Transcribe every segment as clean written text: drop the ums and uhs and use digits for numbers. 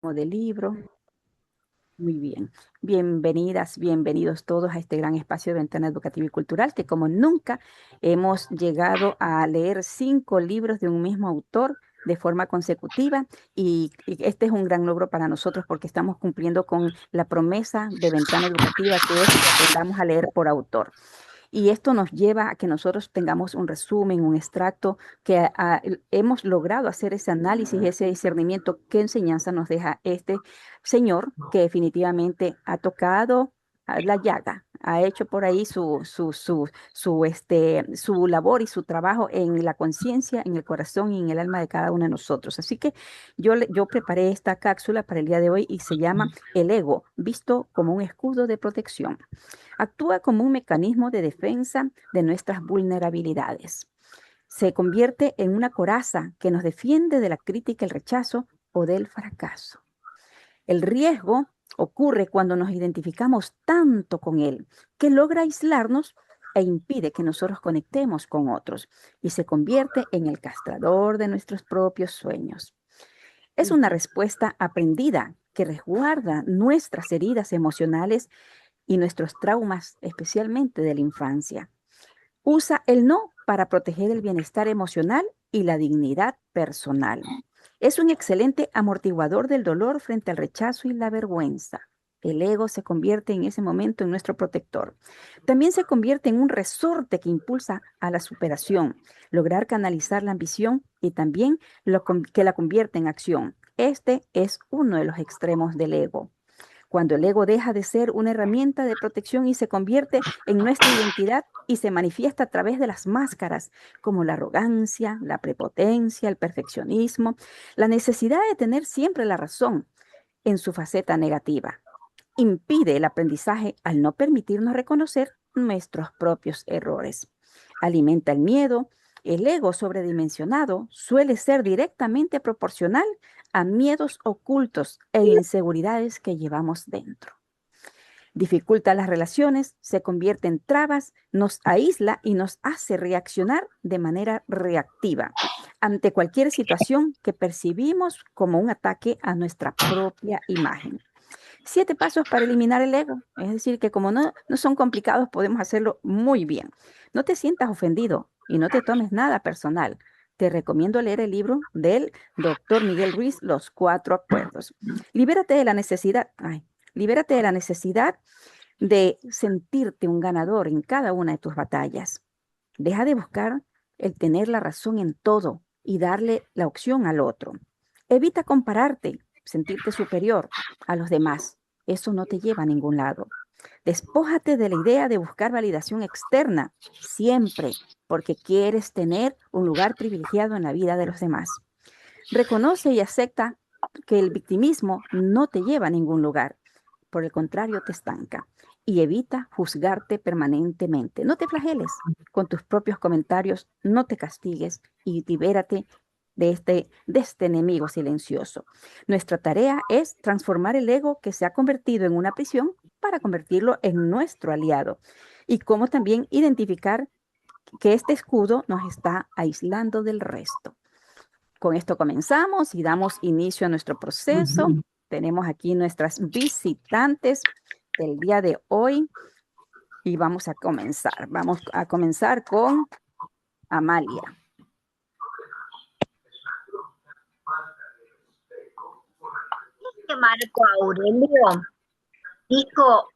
Del libro. Muy bien. Bienvenidas, bienvenidos todos a este gran espacio de Ventana Educativa y Cultural, que como nunca hemos llegado a leer 5 libros de un mismo autor de forma consecutiva y este es un gran logro para nosotros porque estamos cumpliendo con la promesa de Ventana Educativa, que es que aprendamos a leer por autor. Y esto nos lleva a que nosotros tengamos un resumen, un extracto, que hemos logrado hacer ese análisis, ese discernimiento, qué enseñanza nos deja este señor que definitivamente ha tocado la llaga, ha hecho por ahí su labor y su trabajo en la conciencia, en el corazón y en el alma de cada uno de nosotros. Así que yo preparé esta cápsula para el día de hoy y se llama El ego, visto como un escudo de protección. Actúa como un mecanismo de defensa de nuestras vulnerabilidades. Se convierte en una coraza que nos defiende de la crítica, el rechazo o del fracaso. El riesgo ocurre cuando nos identificamos tanto con él que logra aislarnos e impide que nosotros conectemos con otros y se convierte en el castrador de nuestros propios sueños. Es una respuesta aprendida que resguarda nuestras heridas emocionales y nuestros traumas, especialmente de la infancia. Usa el no para proteger el bienestar emocional y la dignidad personal. Es un excelente amortiguador del dolor frente al rechazo y la vergüenza. El ego se convierte en ese momento en nuestro protector. También se convierte en un resorte que impulsa a la superación, lograr canalizar la ambición y también que la convierte en acción. Este es uno de los extremos del ego. Cuando el ego deja de ser una herramienta de protección y se convierte en nuestra identidad y se manifiesta a través de las máscaras, como la arrogancia, la prepotencia, el perfeccionismo, la necesidad de tener siempre la razón en su faceta negativa. Impide el aprendizaje al no permitirnos reconocer nuestros propios errores. Alimenta el miedo. El ego sobredimensionado suele ser directamente proporcional a miedos ocultos e inseguridades que llevamos dentro. Dificulta las relaciones, se convierte en trabas, nos aísla y nos hace reaccionar de manera reactiva ante cualquier situación que percibimos como un ataque a nuestra propia imagen. 7 pasos para eliminar el ego. Es decir, que como no son complicados, podemos hacerlo muy bien. No te sientas ofendido y no te tomes nada personal. Te recomiendo leer el libro del doctor Miguel Ruiz, Los 4 acuerdos. Libérate de la necesidad, libérate de la necesidad de sentirte un ganador en cada una de tus batallas. Deja de buscar el tener la razón en todo y darle la opción al otro. Evita compararte, sentirte superior a los demás. Eso no te lleva a ningún lado. Despójate de la idea de buscar validación externa siempre porque quieres tener un lugar privilegiado en la vida de los demás. Reconoce y acepta que el victimismo no te lleva a ningún lugar. Por el contrario, te estanca. Y evita juzgarte permanentemente. No te flageles con tus propios comentarios, no te castigues y libérate de este enemigo silencioso. Nuestra tarea es transformar el ego que se ha convertido en una prisión para convertirlo en nuestro aliado. Y cómo también identificar que este escudo nos está aislando del resto. Con esto comenzamos y damos inicio a nuestro proceso. Tenemos aquí nuestras visitantes del día de hoy y vamos a comenzar. Vamos a comenzar con Amalia. Que Marco Aurelio dijo,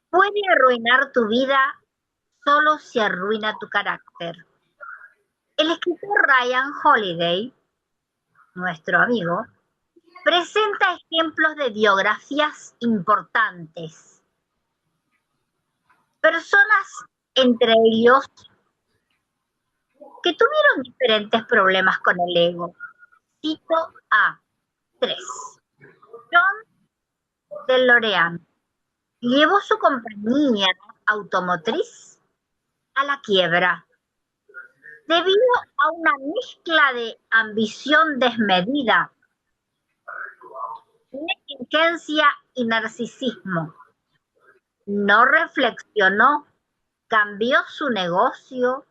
puede arruinar tu vida solo si arruina tu carácter. El escritor Ryan Holiday, nuestro amigo, presenta ejemplos de biografías importantes. Personas, entre ellos, que tuvieron diferentes problemas con el ego. Cito a 3. John DeLorean llevó su compañía automotriz a la quiebra debido a una mezcla de ambición desmedida, negligencia y narcisismo. No reflexionó, cambió su negocio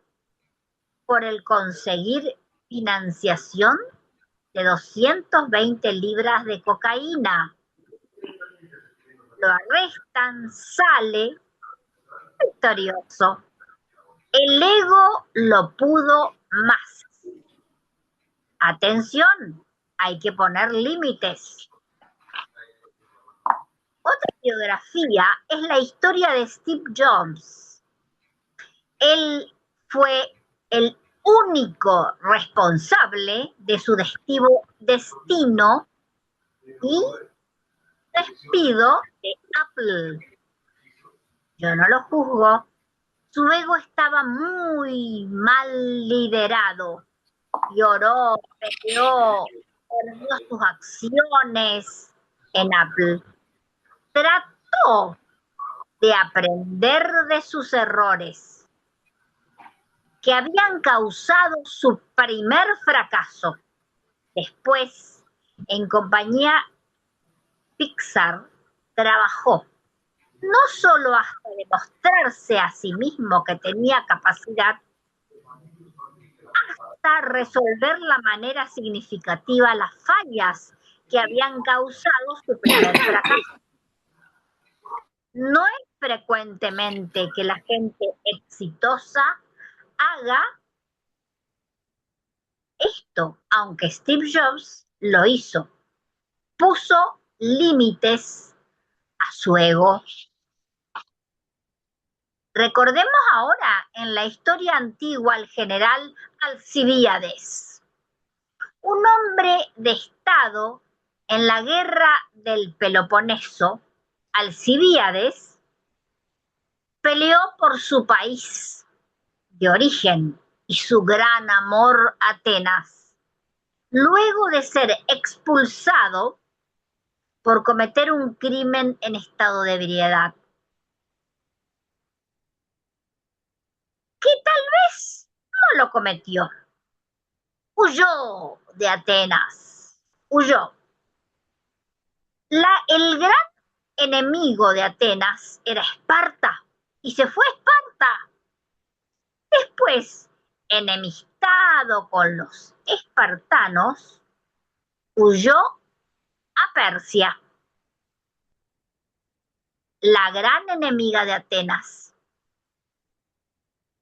por el conseguir financiación de 220 libras de cocaína. Lo arrestan, sale victorioso. El ego lo pudo más. Atención, hay que poner límites. Otra biografía es la historia de Steve Jobs. Él fue el único responsable de su destino y despido de Apple. Yo no lo juzgo. Su ego estaba muy mal liderado. Lloró, peleó, perdió sus acciones en Apple. Trató de aprender de sus errores que habían causado su primer fracaso. Después, en compañía Pixar, trabajó no solo hasta demostrarse a sí mismo que tenía capacidad, hasta resolver la manera significativa las fallas que habían causado su primer fracaso. No es frecuentemente que la gente exitosa haga esto, aunque Steve Jobs lo hizo. Puso límites a su ego. Recordemos ahora en la historia antigua al general Alcibíades, un hombre de Estado en la guerra del Peloponeso. Alcibíades peleó por su país de origen y su gran amor a Atenas, luego de ser expulsado por cometer un crimen en estado de ebriedad, que tal vez no lo cometió. Huyó de Atenas, huyó. El gran enemigo de Atenas era Esparta y se fue a Esparta. Después, enemistado con los espartanos, huyó a Persia, la gran enemiga de Atenas.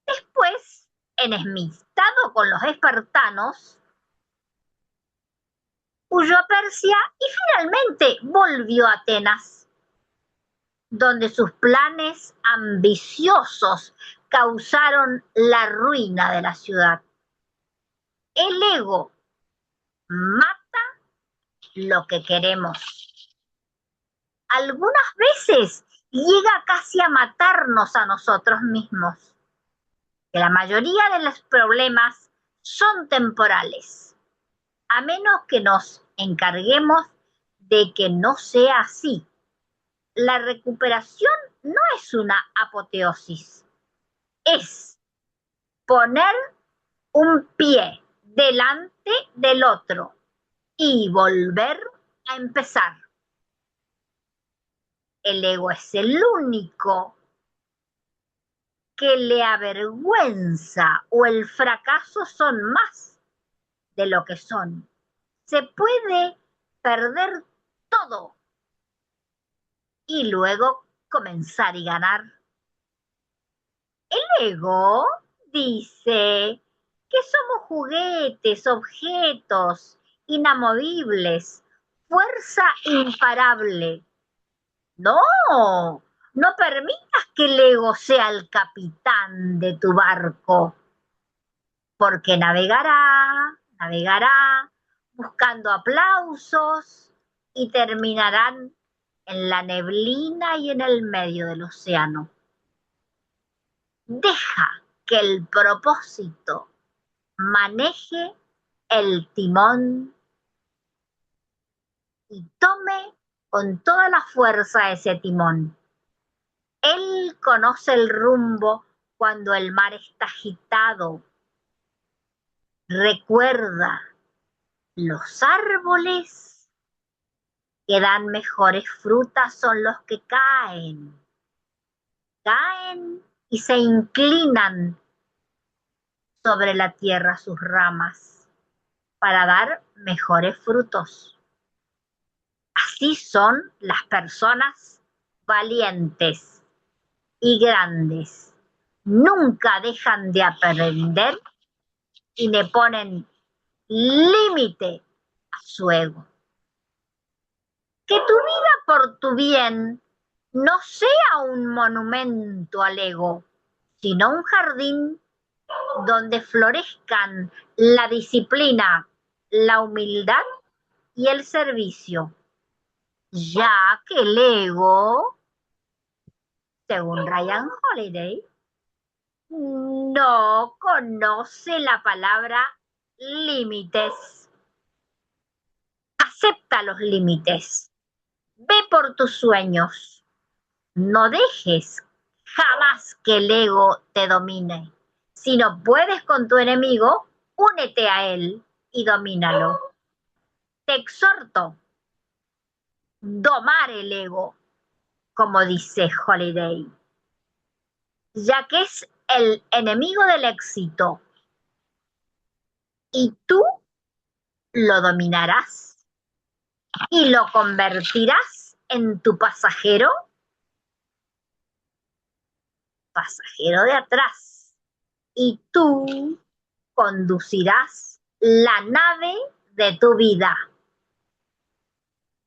Después, enemistado con los espartanos, huyó a Persia y finalmente volvió a Atenas, donde sus planes ambiciosos causaron la ruina de la ciudad. El ego mata lo que queremos. Algunas veces llega casi a matarnos a nosotros mismos. Que la mayoría de los problemas son temporales, a menos que nos encarguemos de que no sea así. La recuperación no es una apoteosis, es poner un pie delante del otro y volver a empezar. El ego es el único que le avergüenza o el fracaso son más de lo que son. Se puede perder todo y luego comenzar y ganar. El ego dice que somos juguetes, objetos inamovibles, fuerza imparable. No, no permitas que el ego sea el capitán de tu barco, porque navegará buscando aplausos y terminarán en la neblina y en el medio del océano. Deja que el propósito maneje el timón y tome con toda la fuerza ese timón. Él conoce el rumbo cuando el mar está agitado. Recuerda, los árboles que dan mejores frutas son los que caen y se inclinan sobre la tierra sus ramas para dar mejores frutos. Así son las personas valientes y grandes. Nunca dejan de aprender y le ponen límite a su ego. Que tu vida por tu bien no sea un monumento al ego, sino un jardín donde florezcan la disciplina, la humildad y el servicio, ya que el ego, según Ryan Holiday, no conoce la palabra límites. Acepta los límites. Ve por tus sueños. No dejes jamás que el ego te domine. Si no puedes con tu enemigo, únete a él y domínalo. Te exhorto, domar el ego, como dice Holiday, ya que es el enemigo del éxito y tú lo dominarás y lo convertirás en tu pasajero de atrás, y tú conducirás la nave de tu vida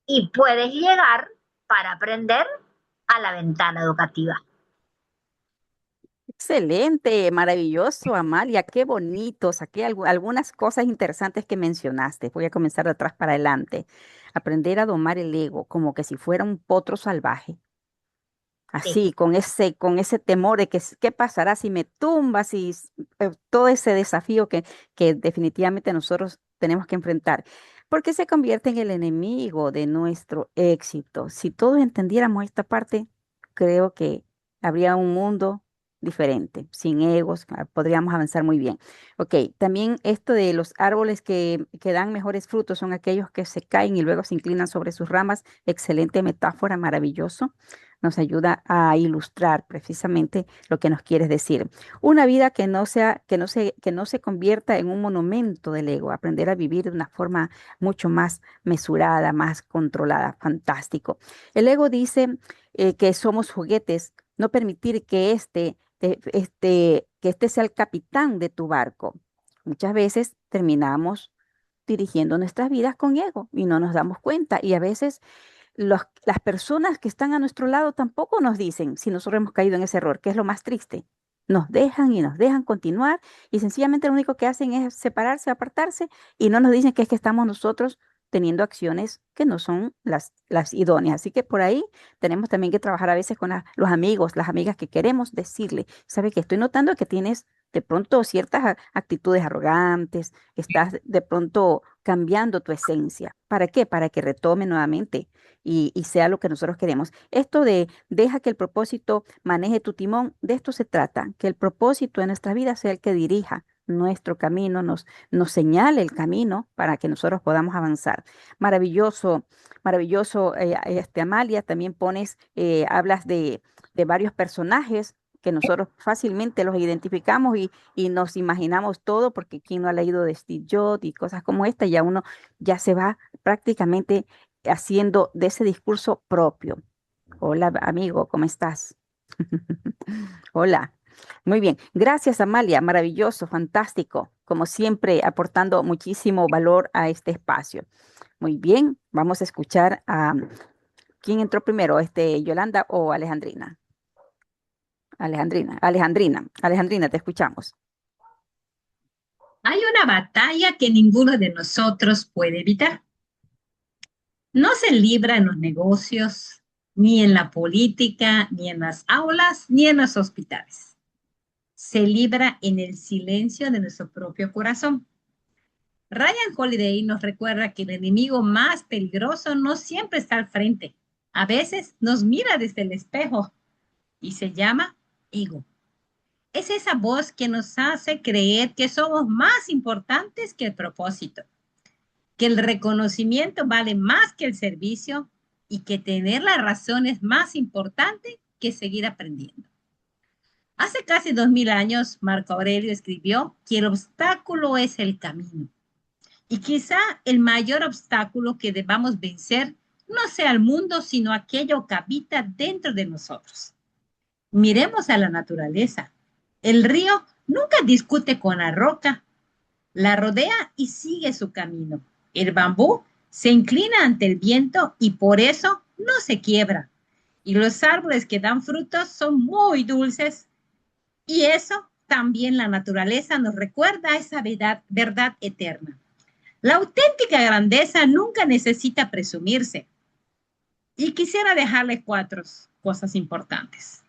y puedes llegar para aprender a la ventana educativa. Excelente, maravilloso, Amalia, qué bonito. Saqué algunas cosas interesantes que mencionaste. Voy a comenzar de atrás para adelante. Aprender a domar el ego como que si fuera un potro salvaje. Sí, Así, con ese temor de que qué pasará si me tumbas y todo ese desafío que definitivamente nosotros tenemos que enfrentar. Porque se convierte en el enemigo de nuestro éxito. Si todos entendiéramos esta parte, creo que habría un mundo diferente, sin egos, podríamos avanzar muy bien. Ok, también esto de los árboles que dan mejores frutos son aquellos que se caen y luego se inclinan sobre sus ramas. Excelente metáfora, maravilloso, nos ayuda a ilustrar precisamente lo que nos quieres decir. Una vida que no sea, que no se convierta en un monumento del ego, aprender a vivir de una forma mucho más mesurada, más controlada. Fantástico. El ego dice que somos juguetes, no permitir que que este sea el capitán de tu barco. Muchas veces terminamos dirigiendo nuestras vidas con ego y no nos damos cuenta. Y a veces las personas que están a nuestro lado tampoco nos dicen si nosotros hemos caído en ese error, que es lo más triste. Nos dejan y nos dejan continuar y sencillamente lo único que hacen es separarse, apartarse y no nos dicen que es que estamos nosotros teniendo acciones que no son las idóneas. Así que por ahí tenemos también que trabajar a veces con los amigos, las amigas que queremos decirle, ¿sabe que estoy notando que tienes de pronto ciertas actitudes arrogantes, estás de pronto cambiando tu esencia? ¿Para qué? Para que retome nuevamente y sea lo que nosotros queremos. Esto de deja que el propósito maneje tu timón, de esto se trata, que el propósito de nuestra vida sea el que dirija nuestro camino, nos señale el camino para que nosotros podamos avanzar. Maravilloso, maravilloso, Amalia, también pones, hablas de varios personajes que nosotros fácilmente los identificamos y nos imaginamos todo, porque quien no ha leído de Steve Jobs y cosas como esta, ya uno ya se va prácticamente haciendo de ese discurso propio. Hola, amigo, ¿cómo estás? Hola. Muy bien. Gracias, Amalia. Maravilloso, fantástico. Como siempre, aportando muchísimo valor a este espacio. Muy bien. Vamos a escuchar a quién entró primero, Yolanda o Alejandrina. Alejandrina, te escuchamos. Hay una batalla que ninguno de nosotros puede evitar. No se libra en los negocios, ni en la política, ni en las aulas, ni en los hospitales. Se libra en el silencio de nuestro propio corazón. Ryan Holiday nos recuerda que el enemigo más peligroso no siempre está al frente. A veces nos mira desde el espejo y se llama ego. Es esa voz que nos hace creer que somos más importantes que el propósito, que el reconocimiento vale más que el servicio y que tener la razón es más importante que seguir aprendiendo. Hace casi 2000 años, Marco Aurelio escribió que el obstáculo es el camino Y quizá el mayor obstáculo que debamos vencer no sea el mundo, sino aquello que habita dentro de nosotros. Miremos a la naturaleza. El río nunca discute con la roca, la rodea y sigue su camino. El bambú se inclina ante el viento y por eso no se quiebra. Y los árboles que dan frutos son muy dulces. Y eso también la naturaleza nos recuerda esa verdad eterna. La auténtica grandeza nunca necesita presumirse. Y quisiera dejarle cuatro cosas importantes.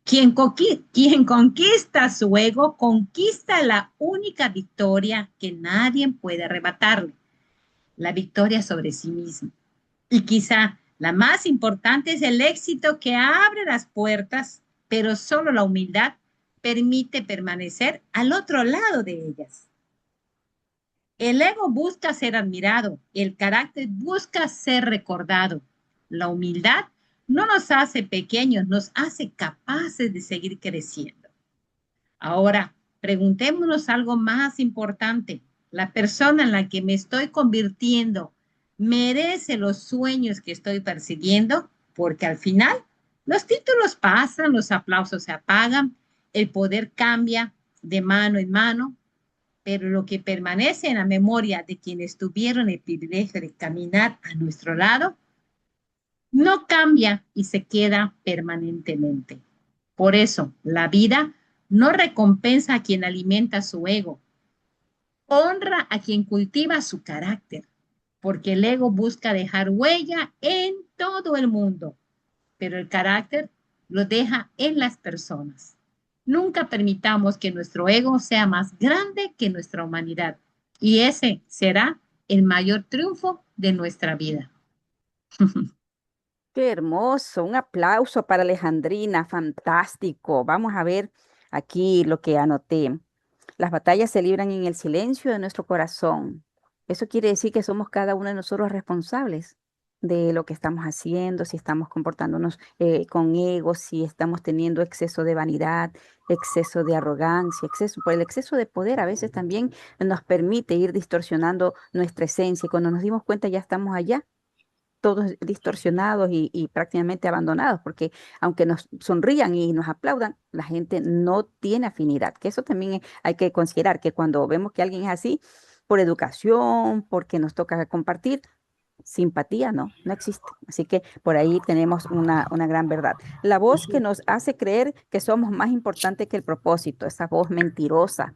Quien conquista su ego, conquista la única victoria que nadie puede arrebatarle, la victoria sobre sí mismo. Y quizá la más importante es el éxito que abre las puertas, pero solo la humildad permite permanecer al otro lado de ellas. El ego busca ser admirado, el carácter busca ser recordado. La humildad no nos hace pequeños, nos hace capaces de seguir creciendo. Ahora, preguntémonos algo más importante. ¿La persona en la que me estoy convirtiendo merece los sueños que estoy persiguiendo? Porque al final los títulos pasan, los aplausos se apagan, el poder cambia de mano en mano, pero lo que permanece en la memoria de quienes tuvieron el privilegio de caminar a nuestro lado no cambia y se queda permanentemente. Por eso, la vida no recompensa a quien alimenta su ego, honra a quien cultiva su carácter, porque el ego busca dejar huella en todo el mundo, pero el carácter lo deja en las personas. Nunca permitamos que nuestro ego sea más grande que nuestra humanidad, y ese será el mayor triunfo de nuestra vida. Qué hermoso, un aplauso para Alejandrina, fantástico. Vamos a ver aquí lo que anoté. Las batallas se libran en el silencio de nuestro corazón. Eso quiere decir que somos cada uno de nosotros responsables de lo que estamos haciendo, si estamos comportándonos con ego, si estamos teniendo exceso de vanidad, exceso de arrogancia, exceso, por el exceso de poder a veces también nos permite ir distorsionando nuestra esencia y cuando nos dimos cuenta ya estamos allá todos distorsionados y prácticamente abandonados, porque aunque nos sonrían y nos aplaudan, la gente no tiene afinidad, que eso también hay que considerar, que cuando vemos que alguien es así, por educación, porque nos toca compartir, simpatía no existe. Así que por ahí tenemos una gran verdad. La voz que nos hace creer que somos más importantes que el propósito, esa voz mentirosa,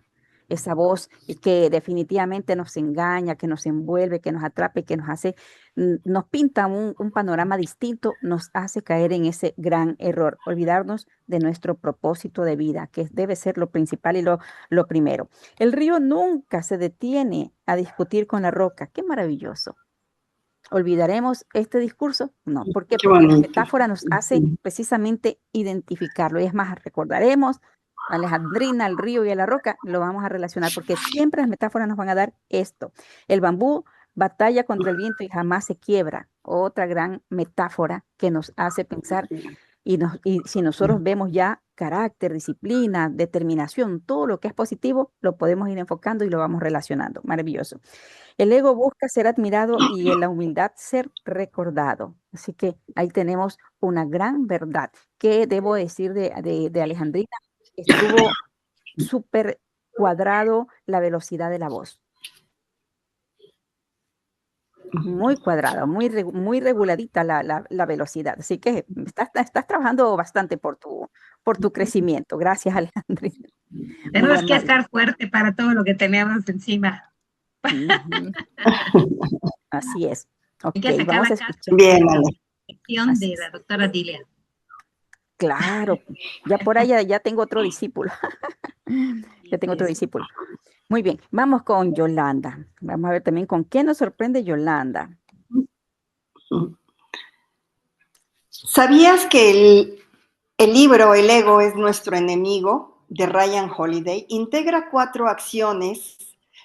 esa voz que definitivamente nos engaña, que nos envuelve, que nos atrape, que nos hace, nos pinta un panorama distinto, nos hace caer en ese gran error, olvidarnos de nuestro propósito de vida, que debe ser lo principal y lo primero. El río nunca se detiene a discutir con la roca. Qué maravilloso. ¿Olvidaremos este discurso? No. ¿Por qué? Qué Porque la bonito. metáfora nos hace precisamente identificarlo. Y es más, recordaremos a Alejandrina, al río y a la roca, lo vamos a relacionar, porque siempre las metáforas nos van a dar esto. El bambú batalla contra el viento y jamás se quiebra. Otra gran metáfora que nos hace pensar y si nosotros vemos ya carácter, disciplina, determinación, todo lo que es positivo, lo podemos ir enfocando y lo vamos relacionando. Maravilloso. El ego busca ser admirado y en la humildad ser recordado. Así que ahí tenemos una gran verdad. ¿Qué debo decir de Alejandrina? Estuvo súper cuadrado la velocidad de la voz. Muy cuadrada, muy reguladita la velocidad. Así que estás trabajando bastante por tu crecimiento. Gracias, Alejandrina. Muy Tenemos que amable. estar fuerte para todo lo que tenemos encima. Ujú. Así es. Hay Ok, que sacar vamos la a casa escuchar. Bien, Ale. de Así la es. doctora Dilia. Claro, ya por ahí ya tengo otro discípulo. Ya tengo otro discípulo. Muy bien, vamos con Yolanda. Vamos a ver también con qué nos sorprende Yolanda. ¿Sabías que el libro El ego es nuestro enemigo de Ryan Holiday integra 4 acciones,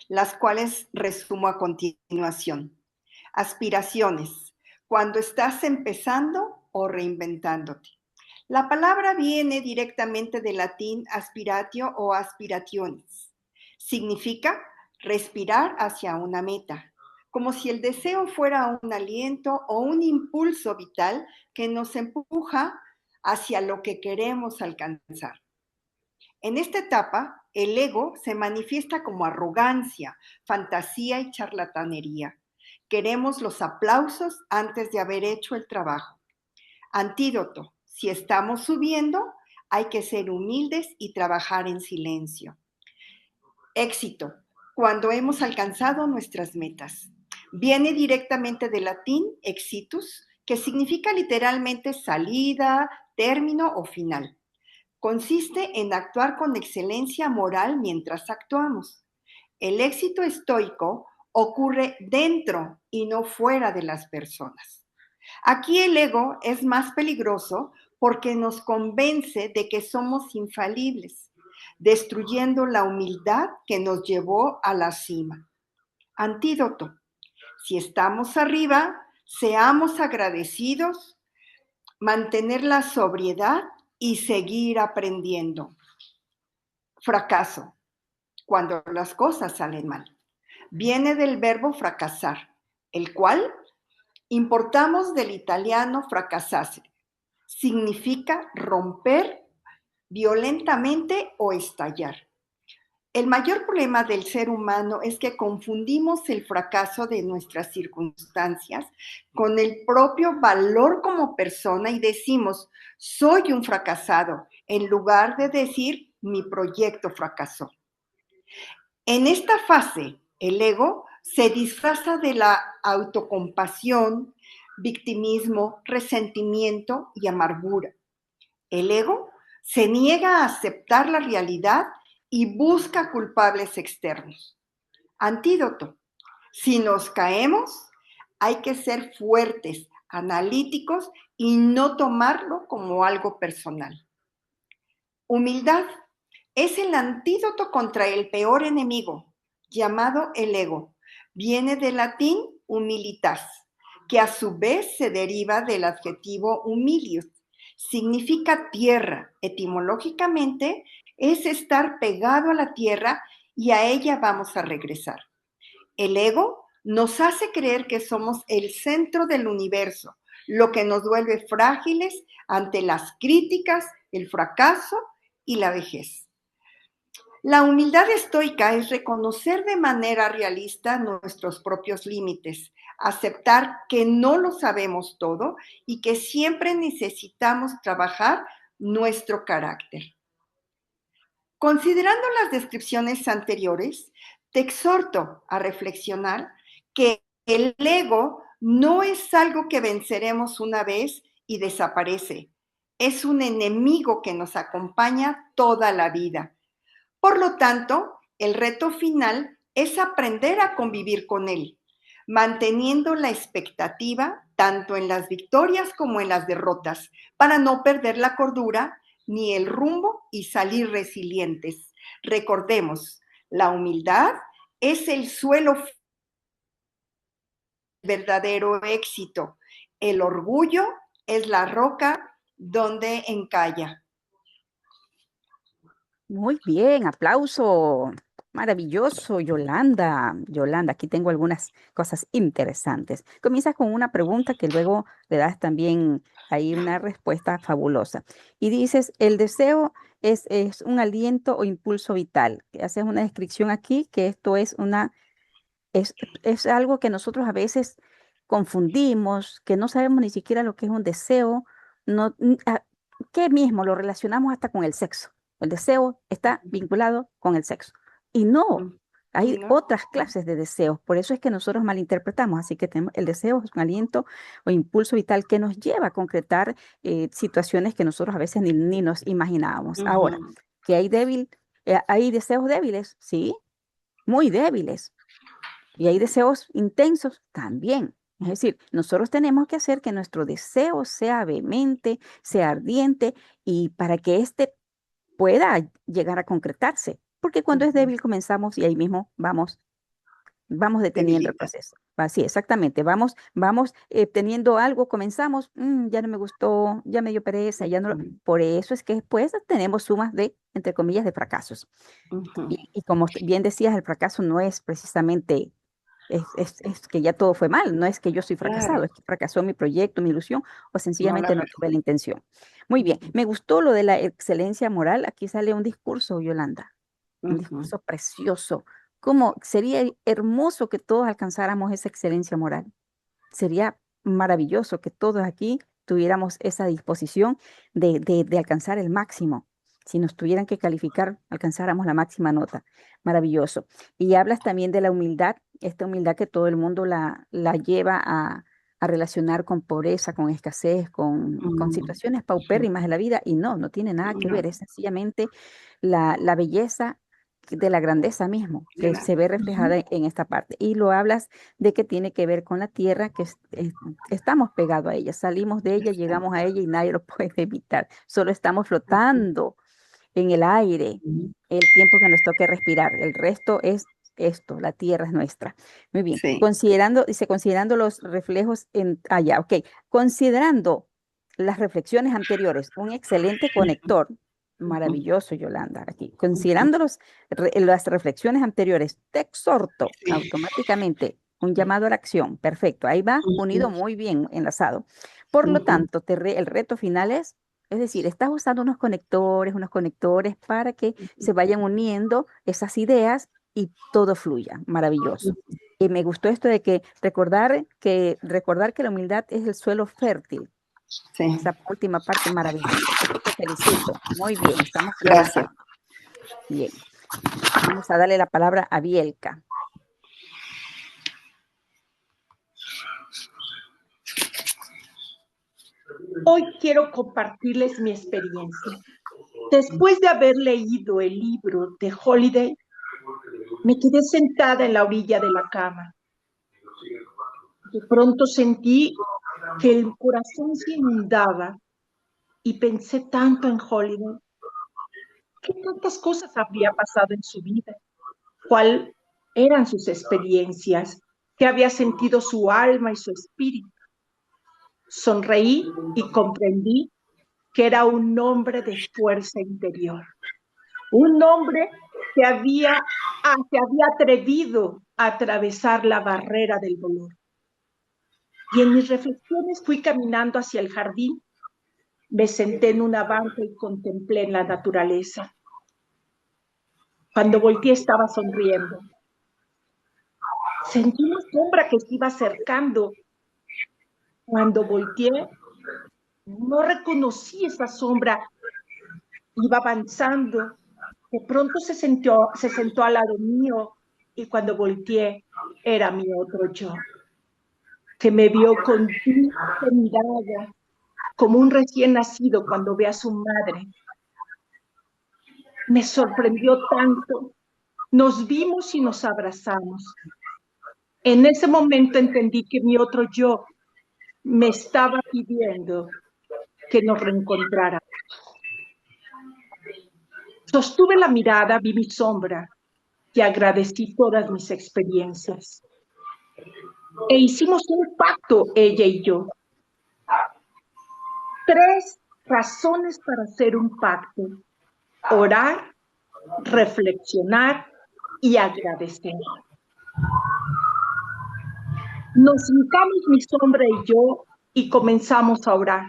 las cuales resumo a continuación? Aspiraciones, cuando estás empezando o reinventándote. La palabra viene directamente del latín aspiratio o aspirationes. Significa respirar hacia una meta, como si el deseo fuera un aliento o un impulso vital que nos empuja hacia lo que queremos alcanzar. En esta etapa, el ego se manifiesta como arrogancia, fantasía y charlatanería. Queremos los aplausos antes de haber hecho el trabajo. Antídoto: si estamos subiendo, hay que ser humildes y trabajar en silencio. Éxito: cuando hemos alcanzado nuestras metas. Viene directamente del latín exitus, que significa literalmente salida, término o final. Consiste en actuar con excelencia moral mientras actuamos. El éxito estoico ocurre dentro y no fuera de las personas. Aquí el ego es más peligroso porque nos convence de que somos infalibles, destruyendo la humildad que nos llevó a la cima. Antídoto: si estamos arriba, seamos agradecidos, mantener la sobriedad y seguir aprendiendo. Fracaso: cuando las cosas salen mal. Viene del verbo fracasar, el cual importamos del italiano fracassare. Significa romper violentamente o estallar. El mayor problema del ser humano es que confundimos el fracaso de nuestras circunstancias con el propio valor como persona y decimos, soy un fracasado, en lugar de decir, mi proyecto fracasó. En esta fase, el ego se disfraza de la autocompasión, victimismo, resentimiento y amargura. El ego se niega a aceptar la realidad y busca culpables externos. Antídoto: si nos caemos, hay que ser fuertes, analíticos y no tomarlo como algo personal. Humildad es el antídoto contra el peor enemigo, llamado el ego. Viene del latín humilitas, que a su vez se deriva del adjetivo humilius. Significa tierra. Etimológicamente es estar pegado a la tierra y a ella vamos a regresar. El ego nos hace creer que somos el centro del universo, lo que nos vuelve frágiles ante las críticas, el fracaso y la vejez. La humildad estoica es reconocer de manera realista nuestros propios límites, aceptar que no lo sabemos todo y que siempre necesitamos trabajar nuestro carácter. Considerando las descripciones anteriores, te exhorto a reflexionar que el ego no es algo que venceremos una vez y desaparece. Es un enemigo que nos acompaña toda la vida. Por lo tanto, el reto final es aprender a convivir con él, manteniendo la expectativa tanto en las victorias como en las derrotas, para no perder la cordura ni el rumbo y salir resilientes. Recordemos, la humildad es el suelo del verdadero éxito. El orgullo es la roca donde encalla. Muy bien, aplauso. Maravilloso, Yolanda. Yolanda, aquí tengo algunas cosas interesantes. Comienzas con una pregunta que luego le das también ahí una respuesta fabulosa. Y dices, el deseo es un aliento o impulso vital. Haces una descripción aquí que esto es, es algo que nosotros a veces confundimos, que no sabemos ni siquiera lo que es un deseo, no, que mismo lo relacionamos hasta con el sexo. El deseo está vinculado con el sexo. Y no, hay No. otras clases de deseos. Por eso es que nosotros malinterpretamos. Así que el deseo es un aliento o impulso vital que nos lleva a concretar situaciones que nosotros a veces ni nos imaginábamos. Ahora, que hay deseos débiles, sí, muy débiles. Y hay deseos intensos también. Es decir, nosotros tenemos que hacer que nuestro deseo sea vehemente, sea ardiente y para que éste pueda llegar a concretarse. Porque cuando es débil comenzamos y ahí mismo vamos Vamos deteniendo el proceso. Así, exactamente. Vamos teniendo algo, comenzamos, ya no me gustó, ya me dio pereza, ya no lo... Por eso es que después tenemos sumas de, entre comillas, de fracasos. Y como bien decías, el fracaso no es precisamente, es que ya todo fue mal, no es que yo soy fracasado, Claro, es que fracasó mi proyecto, mi ilusión, o no la sencillamente no tuve mejor. la intención. Muy bien, me gustó lo de la excelencia moral. Aquí sale un discurso, Yolanda, un discurso precioso. Como sería hermoso que todos alcanzáramos esa excelencia moral. Sería maravilloso que todos aquí tuviéramos esa disposición de alcanzar el máximo. Si nos tuvieran que calificar, alcanzáramos la máxima nota. Maravilloso. Y hablas también de la humildad, esta humildad que todo el mundo la lleva a relacionar con pobreza, con escasez, con situaciones paupérrimas de la vida. Y no, no tiene nada que ver. No, Es sencillamente la belleza de la grandeza mismo, que se claro. ve reflejada en esta parte. Y lo hablas de que tiene que ver con la tierra, que estamos pegados a ella, salimos de ella, llegamos a ella y nadie lo puede evitar. Solo estamos flotando en el aire el tiempo que nos toque respirar. El resto es esto, la tierra es nuestra. Muy bien. Sí. Considerando, dice, considerando los reflejos en allá, ok. Considerando las reflexiones anteriores, un excelente conector. Maravilloso, Yolanda, aquí. Considerando las reflexiones anteriores, te exhorto Sí. automáticamente un llamado a la acción. Perfecto, ahí va unido muy bien enlazado. Por lo tanto, el reto final es decir, estás usando unos conectores para que se vayan uniendo esas ideas y todo fluya. Maravilloso. Y me gustó esto de que recordar que la humildad es el suelo fértil. Sí. Esa última parte maravillosa. Así que te felicito. Muy bien, estamos Gracias. progresando. Bien. Vamos a darle la palabra a Bielka. Hoy quiero compartirles mi experiencia. Después de haber leído el libro de Holiday, me quedé sentada en la orilla de la cama. De pronto sentí que el corazón se inundaba y pensé tanto en Holiday. ¿Qué tantas cosas habría pasado en su vida? ¿Cuáles eran sus experiencias? ¿Qué había sentido su alma y su espíritu? Sonreí y comprendí que era un hombre de fuerza interior. Un hombre que se había atrevido a atravesar la barrera del dolor. Y en mis reflexiones fui caminando hacia el jardín, me senté en una banca y contemplé la naturaleza. Cuando volteé estaba sonriendo. Sentí una sombra que se iba acercando. Cuando volteé, no reconocí esa sombra. Iba avanzando. De pronto se sentó al lado mío y cuando volteé era mi otro yo, que me vio con dulce mirada, como un recién nacido cuando ve a su madre. Me sorprendió tanto. Nos vimos y nos abrazamos. En ese momento entendí que mi otro yo me estaba pidiendo que nos reencontrara. Sostuve la mirada, vi mi sombra y agradecí todas mis experiencias. E hicimos un pacto, ella y yo. 3 razones para hacer un pacto: orar, reflexionar y agradecer. Nos hincamos mi sombra y yo y comenzamos a orar.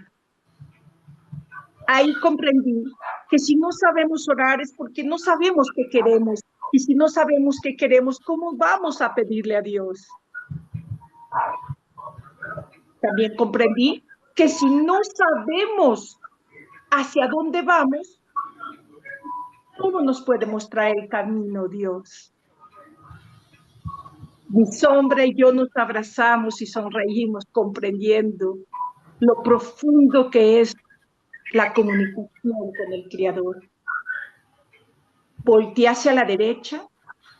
Ahí comprendí que si no sabemos orar es porque no sabemos qué queremos. Y si no sabemos qué queremos, ¿cómo vamos a pedirle a Dios? También comprendí que si no sabemos hacia dónde vamos, ¿cómo nos puede mostrar el camino Dios? Mi sombra y yo nos abrazamos y sonreímos, comprendiendo lo profundo que es la comunicación con el Creador. Volteé hacia la derecha,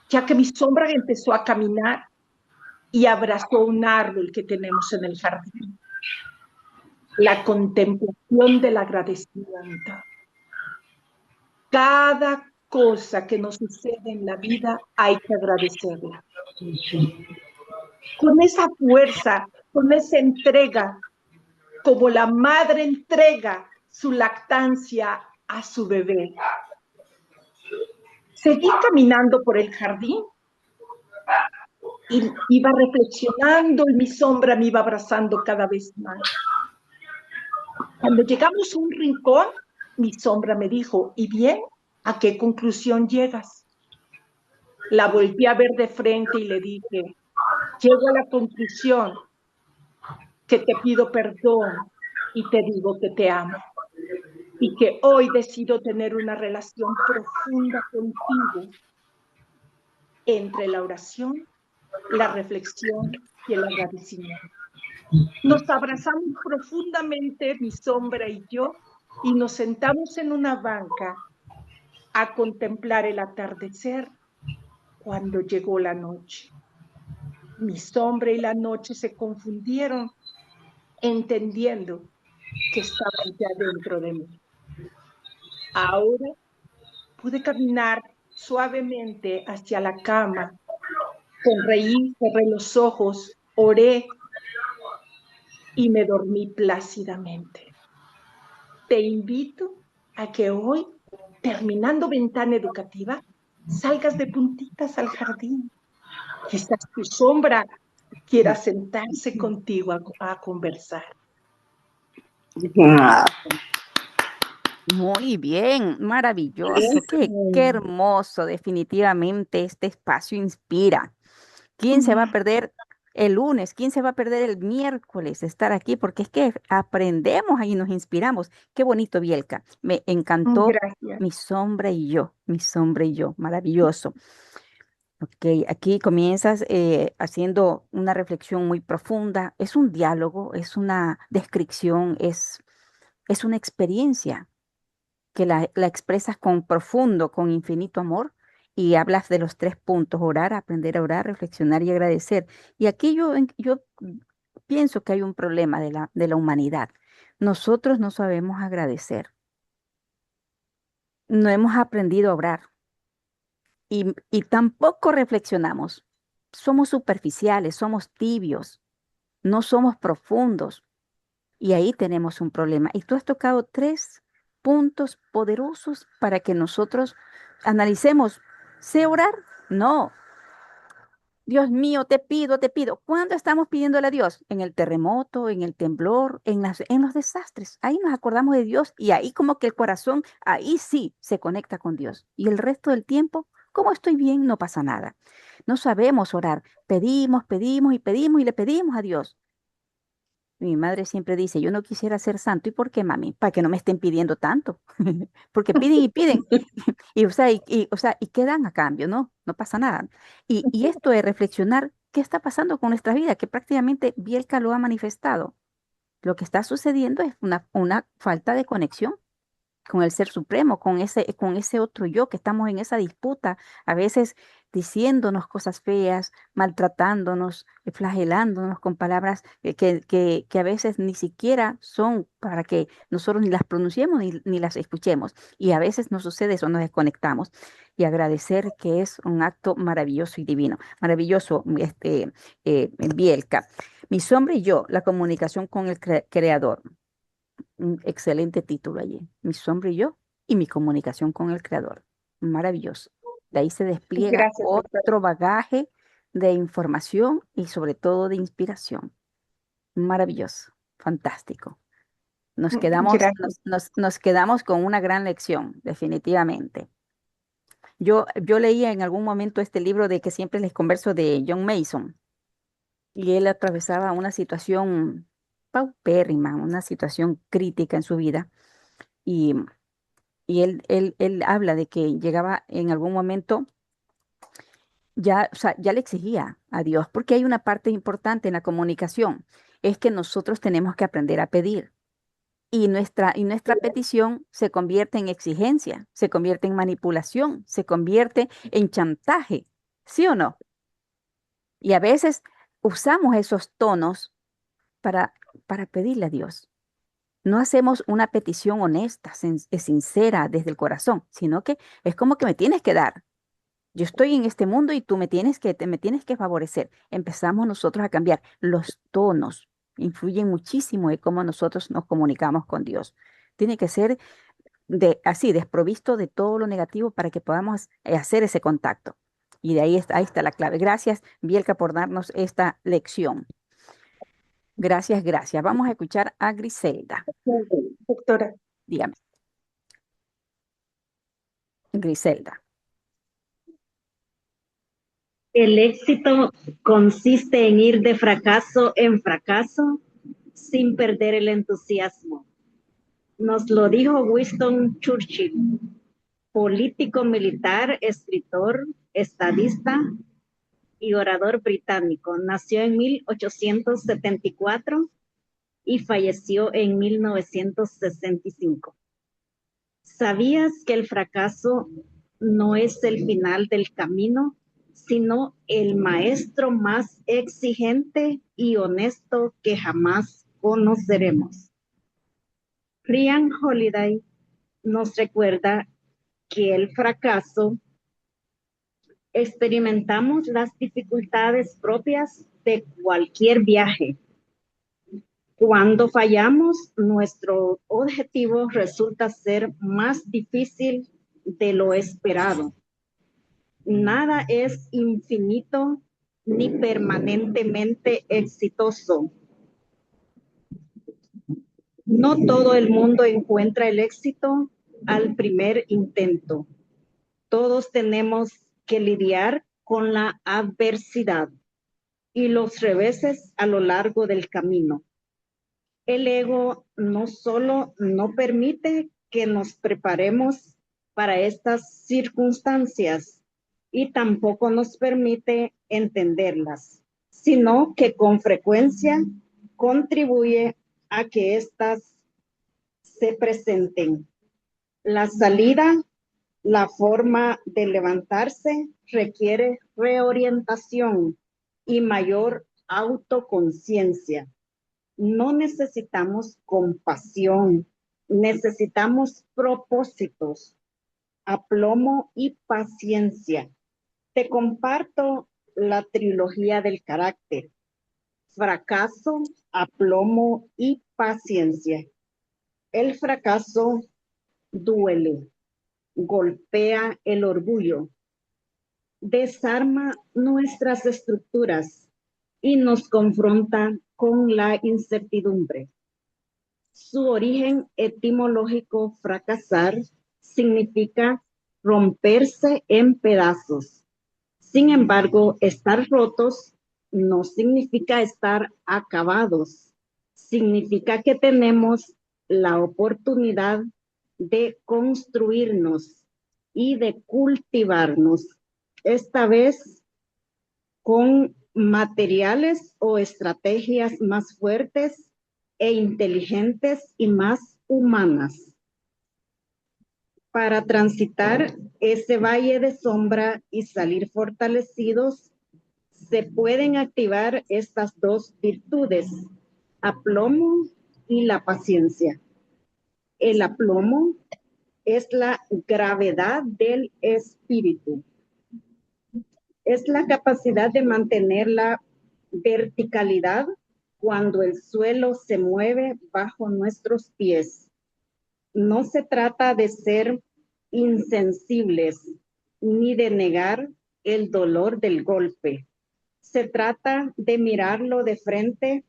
ya que mi sombra empezó a caminar y abrazó un árbol que tenemos en el jardín. La contemplación del agradecimiento. Cada cosa que nos sucede en la vida hay que agradecerla. con esa fuerza, con esa entrega, como la madre entrega su lactancia a su bebé. Seguí caminando por el jardín y iba reflexionando y mi sombra me iba abrazando cada vez más. Cuando llegamos a un rincón, mi sombra me dijo, ¿y bien? ¿A qué conclusión llegas? La volví a ver de frente y le dije, llego a la conclusión que te pido perdón y te digo que te amo. Y que hoy decido tener una relación profunda contigo entre la oración, la reflexión y el agradecimiento. Nos abrazamos profundamente, mi sombra y yo, y nos sentamos en una banca a contemplar el atardecer cuando llegó la noche. Mi sombra y la noche se confundieron, entendiendo que estaban ya dentro de mí. Ahora pude caminar suavemente hacia la cama, sonreí, cerré los ojos, oré y me dormí plácidamente. Te invito a que hoy, terminando ventana educativa, salgas de puntitas al jardín. Quizás tu sombra quiera sentarse contigo a conversar. Muy bien, maravilloso, qué hermoso, definitivamente este espacio inspira. ¿Quién se va a perder el lunes? ¿Quién se va a perder el miércoles estar aquí? Porque es que aprendemos y nos inspiramos. Qué bonito, Bielka. Me encantó Gracias. mi sombra y yo, maravilloso. Ok, aquí comienzas haciendo una reflexión muy profunda. Es un diálogo, es una descripción, es una experiencia que la expresas con profundo, con infinito amor y hablas de los 3 puntos: orar, aprender a orar, reflexionar y agradecer. Y aquí yo pienso que hay un problema de la humanidad. Nosotros no sabemos agradecer, no hemos aprendido a orar y tampoco reflexionamos. Somos superficiales, somos tibios, no somos profundos. Y ahí tenemos un problema. Y tú has tocado 3 puntos poderosos para que nosotros analicemos. ¿Sé orar? No. Dios mío, te pido, te pido. ¿Cuándo estamos pidiéndole a Dios? En el terremoto, en el temblor, en los desastres. Ahí nos acordamos de Dios y ahí como que el corazón, ahí sí se conecta con Dios. Y el resto del tiempo, como estoy bien, no pasa nada. No sabemos orar. Pedimos, pedimos y pedimos y le pedimos a Dios. Mi madre siempre dice, yo no quisiera ser santo. ¿Y por qué, mami? Para que no me estén pidiendo tanto. Porque piden y piden. Y ¿qué dan a cambio? No, no pasa nada. Y esto es reflexionar qué está pasando con nuestra vida, que prácticamente Bielka lo ha manifestado. Lo que está sucediendo es una falta de conexión con el Ser Supremo, con ese otro yo, que estamos en esa disputa, a veces diciéndonos cosas feas, maltratándonos, flagelándonos con palabras que a veces ni siquiera son para que nosotros ni las pronunciemos ni las escuchemos. Y a veces nos sucede eso, nos desconectamos. Y agradecer, que es un acto maravilloso y divino. Maravilloso, Bielka. Mi sombra y yo, la comunicación con el Creador. Un excelente título allí. Mi sombra y yo y mi comunicación con el Creador. Maravilloso. De ahí se despliega Gracias, doctora. otro bagaje de información y sobre todo de inspiración. Maravilloso. Fantástico. Gracias. Nos quedamos con una gran lección, definitivamente. Yo leía en algún momento este libro de que siempre les converso, de John Mason, y él atravesaba una situación paupérrima, una situación crítica en su vida. Y él habla de que llegaba en algún momento, ya, o sea, ya le exigía a Dios, porque hay una parte importante en la comunicación, es que nosotros tenemos que aprender a pedir. Y nuestra petición se convierte en exigencia, se convierte en manipulación, se convierte en chantaje, ¿sí o no? Y a veces usamos esos tonos para, para pedirle a Dios. No hacemos una petición honesta, sincera desde el corazón, sino que es como que me tienes que dar. Yo estoy en este mundo y tú me tienes que favorecer. Empezamos nosotros a cambiar. Los tonos influyen muchísimo en cómo nosotros nos comunicamos con Dios. Tiene que ser así, desprovisto de todo lo negativo para que podamos hacer ese contacto. Y de ahí está la clave. Gracias, Bielka, por darnos esta lección. Gracias, gracias. Vamos a escuchar a Griselda. Doctora. Dígame. Griselda. El éxito consiste en ir de fracaso en fracaso sin perder el entusiasmo. Nos lo dijo Winston Churchill, político militar, escritor, estadista y orador británico. Nació en 1874 y falleció en 1965. ¿Sabías que el fracaso no es el final del camino, sino el maestro más exigente y honesto que jamás conoceremos? Ryan Holiday nos recuerda que el fracaso experimentamos las dificultades propias de cualquier viaje. Cuando fallamos, nuestro objetivo resulta ser más difícil de lo esperado. Nada es infinito ni permanentemente exitoso. No todo el mundo encuentra el éxito al primer intento. Todos tenemos que lidiar con la adversidad y los reveses a lo largo del camino. El ego no solo no permite que nos preparemos para estas circunstancias y tampoco nos permite entenderlas, sino que con frecuencia contribuye a que éstas se presenten. La salida, la forma de levantarse requiere reorientación y mayor autoconciencia. No necesitamos compasión, necesitamos propósitos, aplomo y paciencia. Te comparto la trilogía del carácter: fracaso, aplomo y paciencia. El fracaso duele, golpea el orgullo, desarma nuestras estructuras y nos confronta con la incertidumbre. Su origen etimológico, fracasar, significa romperse en pedazos. Sin embargo, estar rotos no significa estar acabados. Significa que tenemos la oportunidad de construirnos y de cultivarnos, esta vez con materiales o estrategias más fuertes e inteligentes y más humanas. Para transitar ese valle de sombra y salir fortalecidos, se pueden activar estas dos virtudes: aplomo y la paciencia. El aplomo es la gravedad del espíritu. Es la capacidad de mantener la verticalidad cuando el suelo se mueve bajo nuestros pies. No se trata de ser insensibles ni de negar el dolor del golpe. Se trata de mirarlo de frente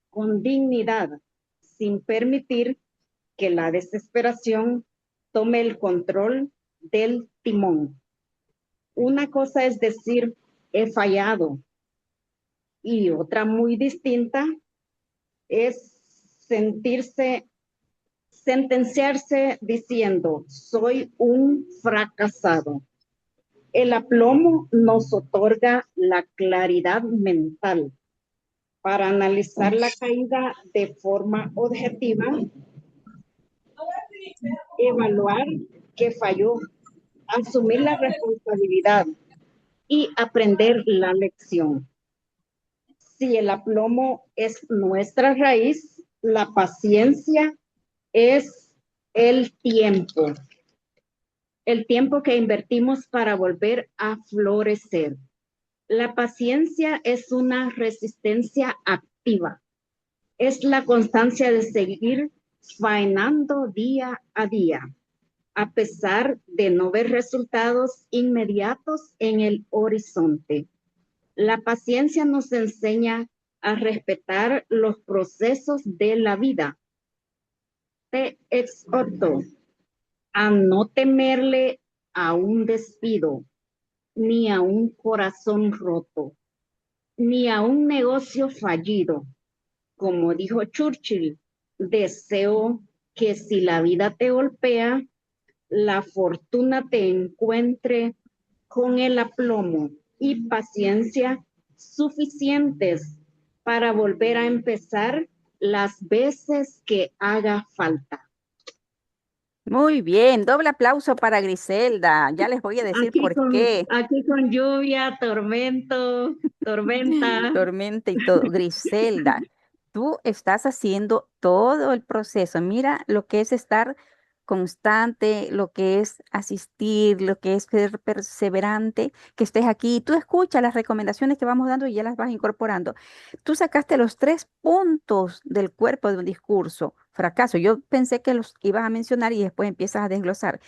con dignidad, sin permitir que la desesperación tome el control del timón. Una cosa es decir, he fallado, y otra muy distinta es sentenciarse diciendo, soy un fracasado. El aplomo nos otorga la claridad mental para analizar la caída de forma objetiva, evaluar qué falló, asumir la responsabilidad y aprender la lección. Si el aplomo es nuestra raíz, la paciencia es el tiempo. el tiempo que invertimos para volver a florecer. La paciencia es una resistencia activa. Es la constancia de seguir faenando día a día, a pesar de no ver resultados inmediatos en el horizonte. La paciencia nos enseña a respetar los procesos de la vida. Te exhorto a no temerle a un despido, ni a un corazón roto, ni a un negocio fallido. Como dijo Churchill, deseo que si la vida te golpea, la fortuna te encuentre con el aplomo y paciencia suficientes para volver a empezar las veces que haga falta. Muy bien, doble aplauso para Griselda. Ya les voy a decir por qué. Aquí con lluvia, tormenta. Tormenta y todo. Griselda, tú estás haciendo todo el proceso. Mira lo que es estar constante, lo que es asistir, lo que es ser perseverante, que estés aquí. Tú escuchas las recomendaciones que vamos dando y ya las vas incorporando. Tú sacaste los 3 puntos del cuerpo de un discurso. Fracaso. Yo pensé que los ibas a mencionar y después empiezas a desglosar.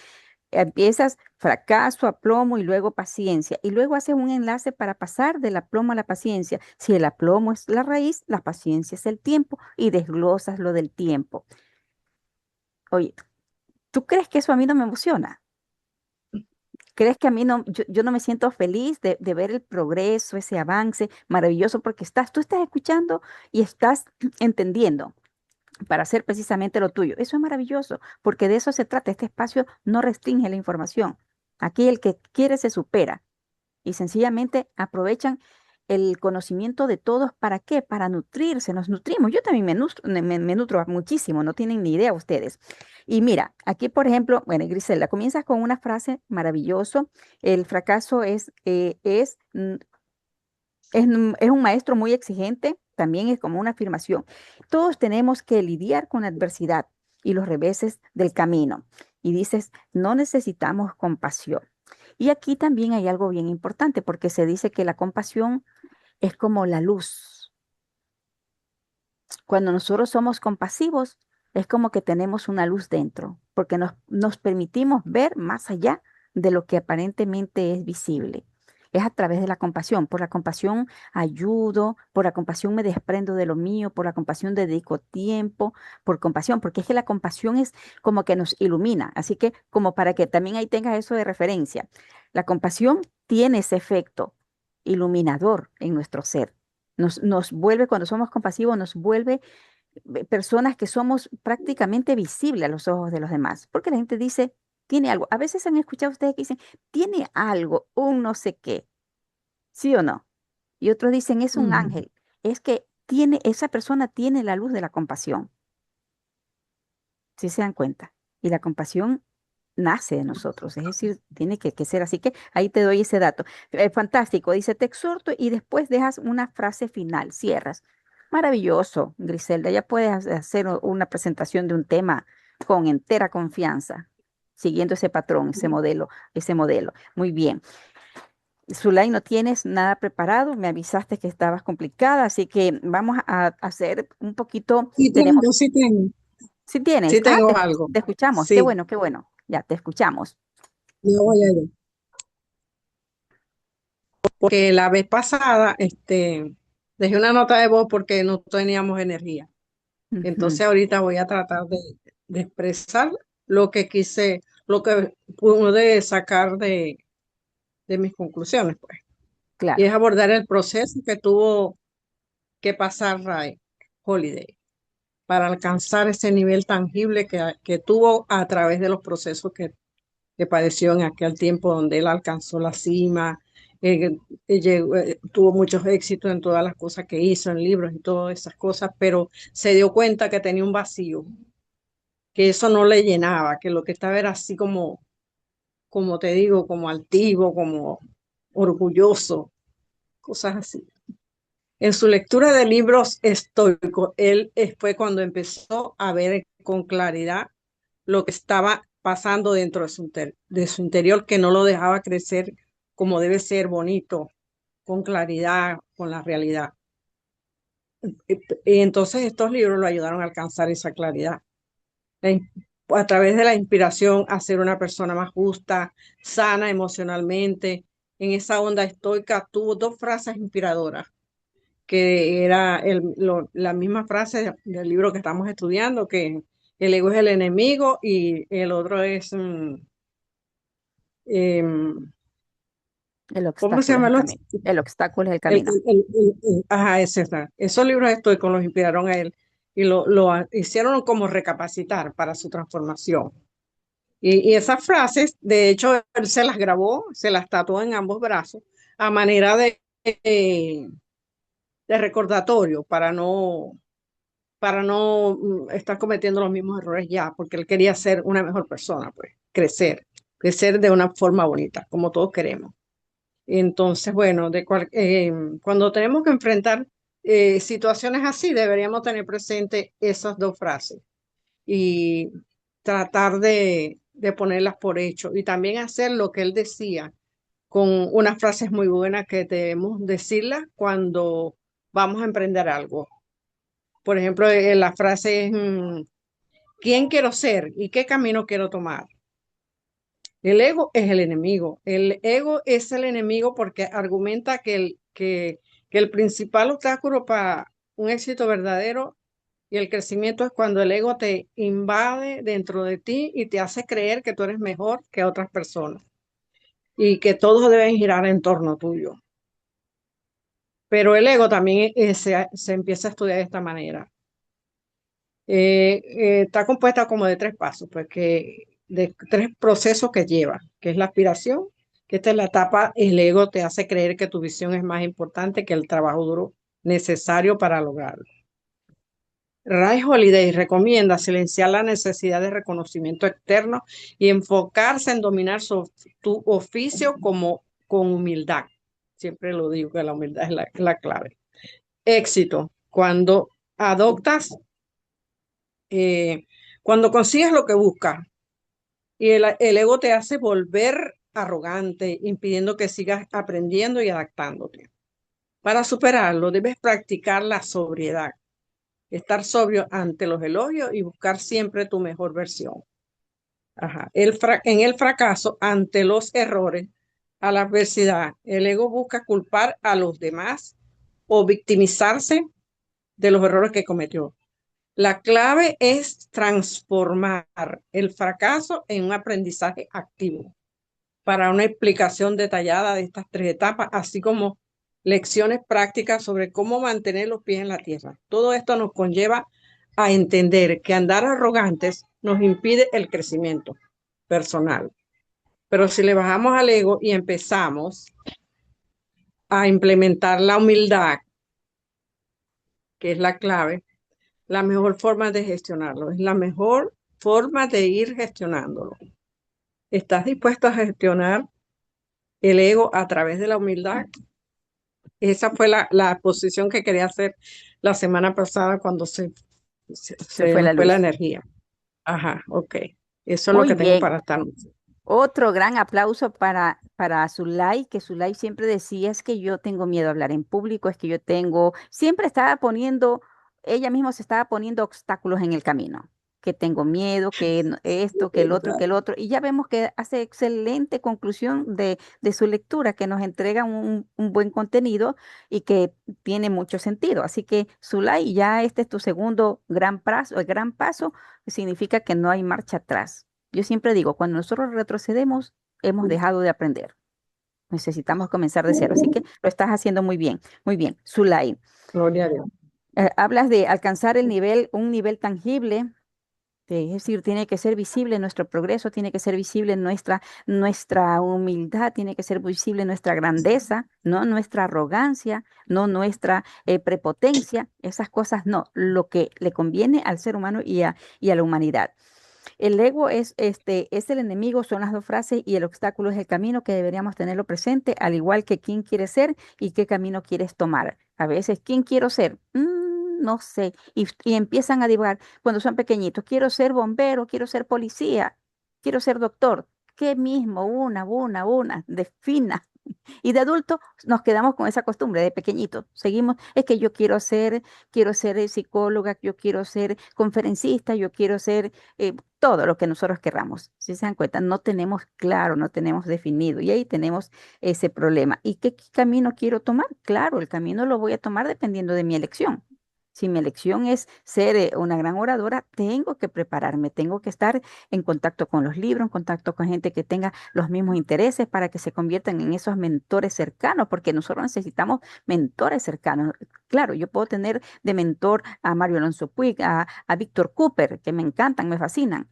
Empiezas fracaso, aplomo y luego paciencia. Y luego haces un enlace para pasar del aplomo a la paciencia. Si el aplomo es la raíz, la paciencia es el tiempo y desglosas lo del tiempo. Oye, ¿tú crees que eso a mí no me emociona? ¿Crees que a mí no, yo no me siento feliz de ver el progreso, ese avance maravilloso? Porque tú estás escuchando y estás entendiendo para hacer precisamente lo tuyo. Eso es maravilloso, porque de eso se trata. Este espacio no restringe la información. Aquí el que quiere se supera y sencillamente aprovechan el conocimiento de todos. ¿Para qué? Para nutrirse. Nos nutrimos. Yo también me nutro muchísimo, no tienen ni idea ustedes. Y mira, aquí por ejemplo, bueno, Griselda, comienzas con una frase maravilloso. El fracaso es un maestro muy exigente, también es como una afirmación. Todos tenemos que lidiar con la adversidad y los reveses del camino. Y dices, no necesitamos compasión. Y aquí también hay algo bien importante porque se dice que la compasión es como la luz. Cuando nosotros somos compasivos, es como que tenemos una luz dentro, porque nos permitimos ver más allá de lo que aparentemente es visible. Es a través de la compasión. Por la compasión ayudo, por la compasión me desprendo de lo mío, por la compasión dedico tiempo, por compasión, porque es que la compasión es como que nos ilumina. Así que como para que también ahí tengas eso de referencia, la compasión tiene ese efecto iluminador en nuestro ser. Nos vuelve, cuando somos compasivos, nos vuelve personas que somos prácticamente visibles a los ojos de los demás, porque la gente dice, tiene algo. A veces han escuchado ustedes que dicen, tiene algo, un no sé qué, ¿sí o no? Y otros dicen, es un ángel. Es que esa persona tiene la luz de la compasión, si se dan cuenta. Y la compasión nace de nosotros, es decir, tiene que ser así que ahí te doy ese dato. Fantástico, dice, te exhorto y después dejas una frase final, cierras. Maravilloso, Griselda, ya puedes hacer una presentación de un tema con entera confianza, siguiendo ese patrón, ese modelo, ese modelo. Muy bien. Zulay, no tienes nada preparado, me avisaste que estabas complicada, así que vamos a hacer un poquito, Sí tenemos, tengo, sí tengo, si tienes, sí tengo algo. te escuchamos, Sí, qué bueno, ya te escuchamos. yo voy allá. Porque la vez pasada, dejé una nota de voz porque no teníamos energía. Ujú. Entonces ahorita voy a tratar de expresar lo que quise, lo que pude sacar de mis conclusiones, pues. Y Claro, es abordar el proceso que tuvo que pasar Ray Holiday para alcanzar ese nivel tangible que tuvo a través de los procesos que padeció en aquel tiempo donde él alcanzó la cima, tuvo muchos éxitos en todas las cosas que hizo, en libros y todas esas cosas, pero se dio cuenta que tenía un vacío, que eso no le llenaba, que lo que estaba era así como te digo, como altivo, como orgulloso, cosas así. En su lectura de libros estoicos, fue cuando empezó a ver con claridad lo que estaba pasando dentro de su interior, que no lo dejaba crecer como debe ser, bonito, con claridad, con la realidad. Y entonces estos libros lo ayudaron a alcanzar esa claridad. A través de la inspiración a ser una persona más justa, sana emocionalmente. En esa onda estoica tuvo dos frases inspiradoras, que era la misma frase del libro que estamos estudiando, que el ego es el enemigo, y el otro es, em, El ¿cómo se obstáculo es llama? el camino. El obstáculo es el El, camino. ajá, ese está. Esos libros estoicos los inspiraron a él y hicieron como recapacitar para su transformación. Y esas frases, de hecho, él se las grabó, se las tatuó en ambos brazos a manera de recordatorio para no estar cometiendo los mismos errores ya, porque él quería ser una mejor persona, pues, crecer de una forma bonita, como todos queremos. Entonces, bueno, cuando tenemos que enfrentar situaciones así, deberíamos tener presente esas dos frases y tratar de ponerlas por hecho, y también hacer lo que él decía con unas frases muy buenas que debemos decirlas cuando vamos a emprender algo. Por ejemplo, la frase es, ¿quién quiero ser y qué camino quiero tomar? El ego es el enemigo. El ego es el enemigo porque argumenta que el principal obstáculo para un éxito verdadero y el crecimiento es cuando el ego te invade dentro de ti y te hace creer que tú eres mejor que otras personas y que todos deben girar en torno tuyo. Pero el ego también se empieza a estudiar de esta manera. Está compuesta como de tres pasos, pues de tres procesos que lleva, que es la aspiración, que esta es la etapa, el ego te hace creer que tu visión es más importante que el trabajo duro necesario para lograrlo. Ray Holiday recomienda silenciar la necesidad de reconocimiento externo y enfocarse en dominar tu oficio con humildad. Siempre lo digo que la humildad es la clave. Éxito, adoptas, cuando consigues lo que buscas y el ego te hace volver arrogante, impidiendo que sigas aprendiendo y adaptándote. Para superarlo, debes practicar la sobriedad. Estar sobrio ante los elogios y buscar siempre tu mejor versión. Ajá. En el fracaso, ante los errores, a la adversidad, el ego busca culpar a los demás o victimizarse de los errores que cometió. La clave es transformar el fracaso en un aprendizaje activo. Para una explicación detallada de estas tres etapas, así como lecciones prácticas sobre cómo mantener los pies en la tierra. Todo esto nos conlleva a entender que andar arrogantes nos impide el crecimiento personal. Pero si le bajamos al ego y empezamos a implementar la humildad, que es la clave, la mejor forma de gestionarlo, es la mejor forma de ir gestionándolo. ¿Estás dispuesto a gestionar el ego a través de la humildad? Esa fue la posición que quería hacer la semana pasada cuando se fue la nos fue la luz. energía. Ajá, ok. Eso es lo Muy que tengo bien. para esta noche. Otro gran aplauso para Zulay, que Zulay siempre decía, es que yo tengo miedo a hablar en público, es que siempre estaba poniendo, ella misma se estaba poniendo obstáculos en el camino, que tengo miedo, esto, que el otro, y ya vemos que hace excelente conclusión de su lectura, que nos entrega un buen contenido y que tiene mucho sentido. Así que, Zulay, ya este es tu segundo el gran paso, significa que no hay marcha atrás. Yo siempre digo, cuando nosotros retrocedemos, hemos dejado de aprender. Necesitamos comenzar de cero. Así que lo estás haciendo muy bien. Muy bien. Zulay, Gloria a Dios. hablas de alcanzar un nivel tangible. Es decir, tiene que ser visible nuestro progreso, tiene que ser visible nuestra humildad, tiene que ser visible nuestra grandeza, no nuestra arrogancia, no nuestra prepotencia. Esas cosas no. Lo que le conviene al ser humano y a la humanidad. El ego es el enemigo, son las dos frases, y el obstáculo es el camino, que deberíamos tenerlo presente, al igual que quién quieres ser y qué camino quieres tomar. A veces, ¿quién quiero ser? No sé. Y empiezan a divagar cuando son pequeñitos. Quiero ser bombero, quiero ser policía. quiero ser doctor. ¿Qué mismo? Defina. Y de adulto nos quedamos con esa costumbre de pequeñito. Seguimos, es que yo quiero ser psicóloga, yo quiero ser conferencista, yo quiero ser todo lo que nosotros querramos. Si se dan cuenta, no tenemos claro, no tenemos definido y ahí tenemos ese problema. ¿Y qué camino quiero tomar? Claro, el camino lo voy a tomar dependiendo de mi elección. Si mi elección es ser una gran oradora, tengo que prepararme, tengo que estar en contacto con los libros, en contacto con gente que tenga los mismos intereses para que se conviertan en esos mentores cercanos, porque nosotros necesitamos mentores cercanos. Claro, yo puedo tener de mentor a Mario Alonso Puig, a Víctor Cooper, que me encantan, me fascinan,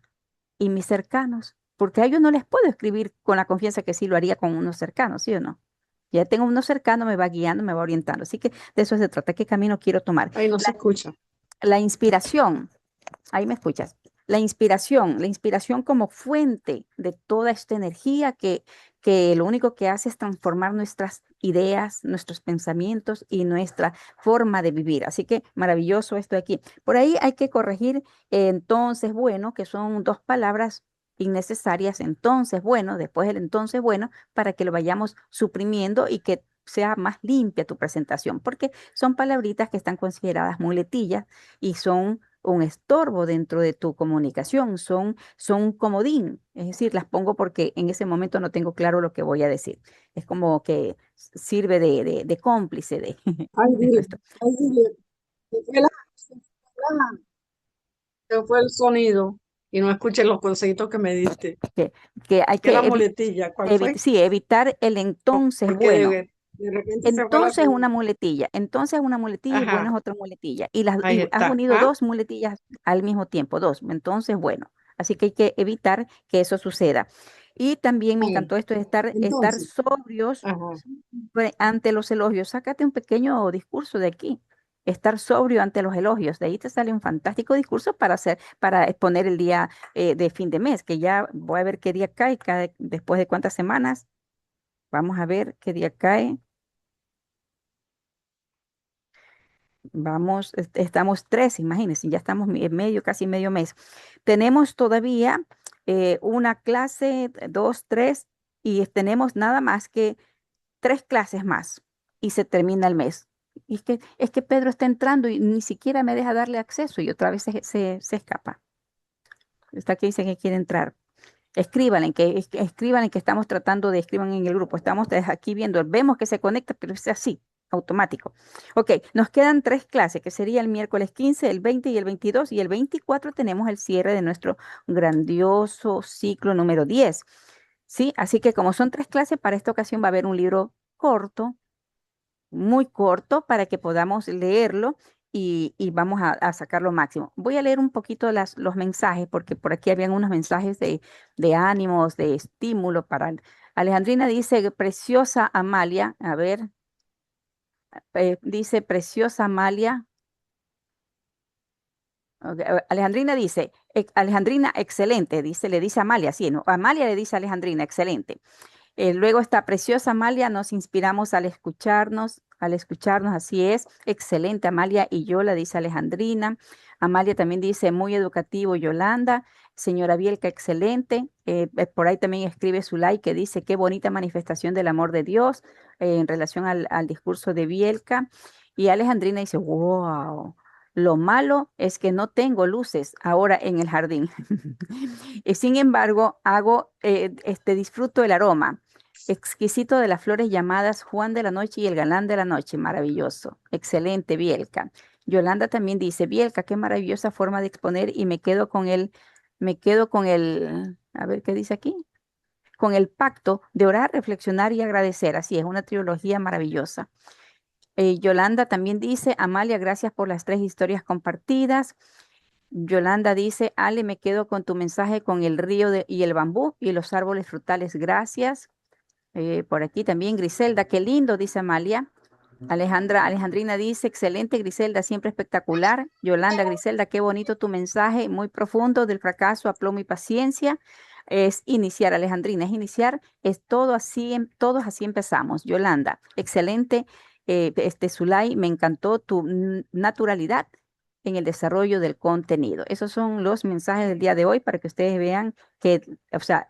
y mis cercanos, porque a ellos no les puedo escribir con la confianza que sí lo haría con unos cercanos, ¿sí o no? Ya tengo uno cercano, me va guiando, me va orientando. Así que de eso se trata. ¿Qué camino quiero tomar? Ahí no se escucha. La inspiración, ahí me escuchas. La inspiración como fuente de toda esta energía que lo único que hace es transformar nuestras ideas, nuestros pensamientos y nuestra forma de vivir. Así que maravilloso esto de aquí. Por ahí hay que corregir entonces bueno, que son dos palabras innecesarias, entonces bueno, después el entonces bueno, para que lo vayamos suprimiendo y que sea más limpia tu presentación, porque son palabritas que están consideradas muletillas y son un estorbo dentro de tu comunicación, son un comodín, es decir, las pongo porque en ese momento no tengo claro lo que voy a decir. Es como que sirve de cómplice Ay, de dile, nuestro, ay, dile. Se fue se fue el sonido y no escuché los consejitos que me diste. que, que hay ¿Qué es la que muletilla? ¿Cuál fue? sí, evitar el entonces Porque bueno. de repente se fue la Entonces señal. una muletilla, entonces una muletilla y bueno Ajá, es otra muletilla. ahí Y has está. unido ¿Ah? dos muletillas al mismo tiempo, dos. Entonces, bueno, así que hay que evitar que eso suceda. Y también me Ahí. encantó esto de estar Entonces, sobrios ajá. ante los elogios. Sácate un pequeño discurso de aquí. Estar sobrio ante los elogios. De ahí te sale un fantástico discurso para exponer el día de fin de mes, que ya voy a ver qué día cae, después de cuántas semanas. Vamos a ver qué día cae. Vamos, estamos tres, imagínense, ya estamos en medio, casi medio mes. Tenemos todavía una clase, dos, tres, y tenemos nada más que tres clases más y se termina el mes. Y es que Pedro está entrando y ni siquiera me deja darle acceso y otra vez se escapa. Está que dice que quiere entrar. Escriban en que estamos tratando de escriban en el grupo. Estamos aquí viendo, vemos que se conecta, pero es así, automático. Ok, nos quedan tres clases, que sería el miércoles 15, el 20 y el 22, y el 24 tenemos el cierre de nuestro grandioso ciclo número 10. ¿Sí? Así que como son tres clases, para esta ocasión va a haber un libro corto, muy corto para que podamos leerlo y vamos a sacar lo máximo. Voy a leer un poquito los mensajes porque por aquí habían unos mensajes de ánimos, de estímulo para... Alejandrina dice, preciosa Amalia, a ver, dice, preciosa Amalia. Ok, Alejandrina dice, Alejandrina, excelente, dice, le dice a Amalia, sí, no, Amalia le dice a Alejandrina, excelente. Luego esta preciosa Amalia, nos inspiramos al escucharnos, así es. Excelente, Amalia y yo, la dice Alejandrina. Amalia también dice, muy educativo, Yolanda. Señora Bielka, excelente. Por ahí también escribe su like que dice, qué bonita manifestación del amor de Dios en relación al discurso de Bielka. Y Alejandrina dice, wow. Lo malo es que no tengo luces ahora en el jardín. Y sin embargo, disfruto el aroma exquisito de las flores llamadas Juan de la Noche y el Galán de la Noche. Maravilloso. Excelente, Bielka. Yolanda también dice, Bielka, qué maravillosa forma de exponer y a ver qué dice aquí, con el pacto de orar, reflexionar y agradecer. Así es, una trilogía maravillosa. Yolanda también dice, Amalia, gracias por las tres historias compartidas. Yolanda dice, Ale, me quedo con tu mensaje con el río y el bambú y los árboles frutales. Gracias. Por aquí también Griselda, qué lindo, dice Amalia. Alejandrina dice, excelente Griselda, siempre espectacular. Yolanda, Griselda, qué bonito tu mensaje, muy profundo, del fracaso, aplomo y paciencia. Es iniciar, Alejandrina, es iniciar, es todo así, todos así empezamos. Yolanda, excelente, Zulay, me encantó tu naturalidad en el desarrollo del contenido. Esos son los mensajes del día de hoy para que ustedes vean que, o sea,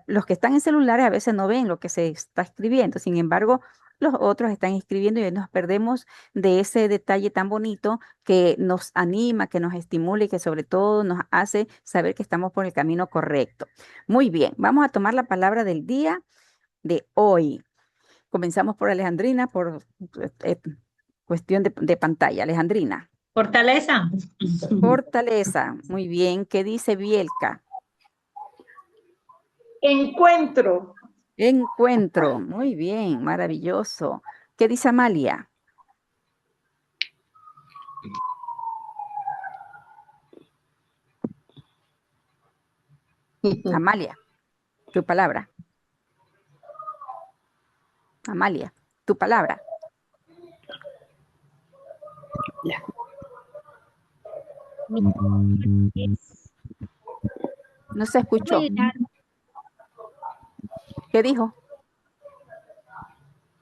los que están en celulares a veces no ven lo que se está escribiendo. Sin embargo, los otros están escribiendo y nos perdemos de ese detalle tan bonito que nos anima, que nos estimula y que sobre todo nos hace saber que estamos por el camino correcto. Muy bien, vamos a tomar la palabra del día de hoy. Comenzamos por Alejandrina, por cuestión de pantalla. Alejandrina. Fortaleza. Fortaleza. Muy bien. ¿Qué dice Bielka? Encuentro. Encuentro. Muy bien. Maravilloso. ¿Qué dice Amalia? Amalia, tu palabra. Amalia, tu palabra. Ya. No se escuchó. ¿Qué dijo?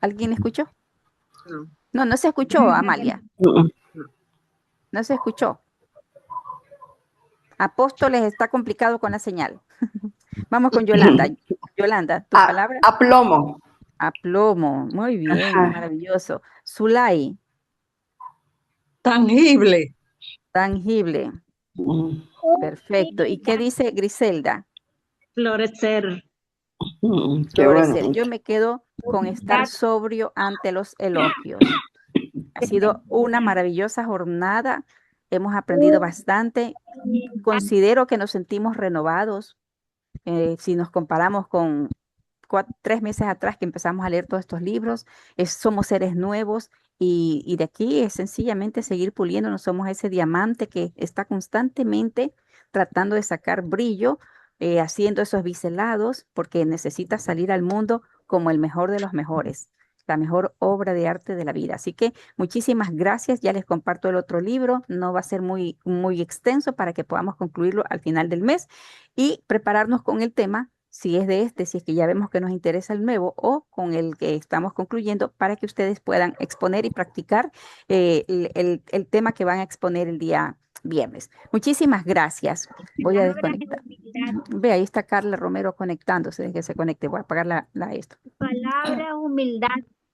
¿Alguien escuchó? No, no se escuchó, Amalia. No se escuchó. Apóstoles está complicado con la señal. Vamos con Yolanda. Yolanda, tu palabra. Aplomo. Aplomo. Muy bien, Ajá. maravilloso. Zulay. Tangible. Tangible. Perfecto. ¿Y qué dice Griselda? Florecer. Qué Florecer. bonito. Yo me quedo con estar sobrio ante los elogios. Ha sido una maravillosa jornada. Hemos aprendido bastante. Considero que nos sentimos renovados. Si nos comparamos con 3 meses atrás que empezamos a leer todos estos libros, somos seres nuevos y de aquí es sencillamente seguir puliéndonos. Somos ese diamante que está constantemente tratando de sacar brillo, haciendo esos biselados, porque necesita salir al mundo como el mejor de los mejores, la mejor obra de arte de la vida. Así que muchísimas gracias. Ya les comparto el otro libro. No va a ser muy, muy extenso para que podamos concluirlo al final del mes y prepararnos con el tema, si es de si es que ya vemos que nos interesa el nuevo o con el que estamos concluyendo, para que ustedes puedan exponer y practicar el tema que van a exponer el día viernes. Muchísimas gracias. Voy a desconectar. Ve, ahí está Carla Romero conectándose. Desde que se conecte. Voy a apagar esto. Palabra humildad.